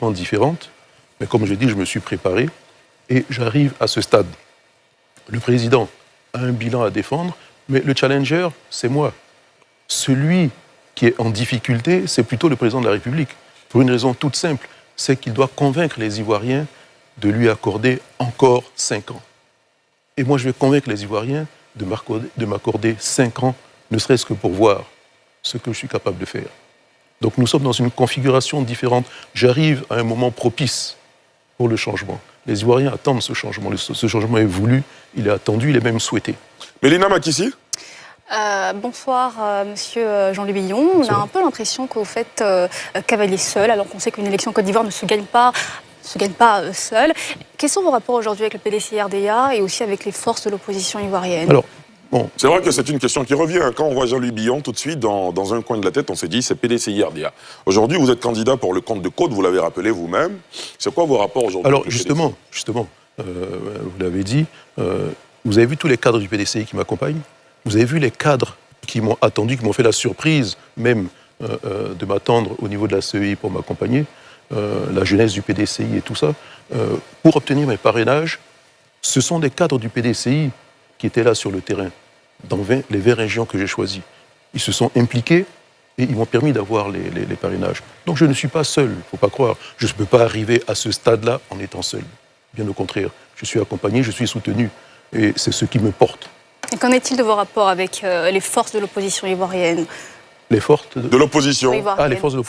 complètement différente. Mais comme je dis, je me suis préparé et j'arrive à ce stade. Le président a un bilan à défendre, mais le challenger, c'est moi. Celui qui est en difficulté, c'est plutôt le président de la République. Pour une raison toute simple, c'est qu'il doit convaincre les Ivoiriens de lui accorder encore 5 ans. Et moi, je vais convaincre les Ivoiriens de m'accorder 5 ans, ne serait-ce que pour voir ce que je suis capable de faire. Donc nous sommes dans une configuration différente. J'arrive à un moment propice pour le changement. Les Ivoiriens attendent ce changement. Ce changement est voulu, il est attendu, il est même souhaité. Mélina Makissi. Bonsoir, monsieur Jean-Louis Billon. On a un peu l'impression que vous faites cavalier seul, alors qu'on sait qu'une élection en Côte d'Ivoire ne se gagne pas seul. Quels sont vos rapports aujourd'hui avec le PDCI-RDA et aussi avec les forces de l'opposition ivoirienne? Alors, bon. C'est vrai que c'est une question qui revient. Quand on voit Jean-Louis Billon, tout de suite, dans un coin de la tête, on s'est dit c'est PDCI-RDA. Aujourd'hui, vous êtes candidat pour le compte de Côte, vous l'avez rappelé vous-même. C'est quoi vos rapports aujourd'hui? Alors, justement, vous l'avez dit, vous avez vu tous les cadres du PDCI qui m'accompagnent. Vous avez vu les cadres qui m'ont attendu, qui m'ont fait la surprise même de m'attendre au niveau de la CEI pour m'accompagner, la jeunesse du PDCI et tout ça. Pour obtenir mes parrainages, ce sont des cadres du PDCI qui étaient là sur le terrain, dans les 20 régions que j'ai choisies. Ils se sont impliqués et ils m'ont permis d'avoir les parrainages. Donc je ne suis pas seul, il ne faut pas croire. Je ne peux pas arriver à ce stade-là en étant seul. Bien au contraire, je suis accompagné, je suis soutenu et c'est ce qui me porte. Et qu'en est-il de vos rapports avec les forces de l'opposition ivoirienne? Les forces de l'opposition. Ah, les forces de l'opposition.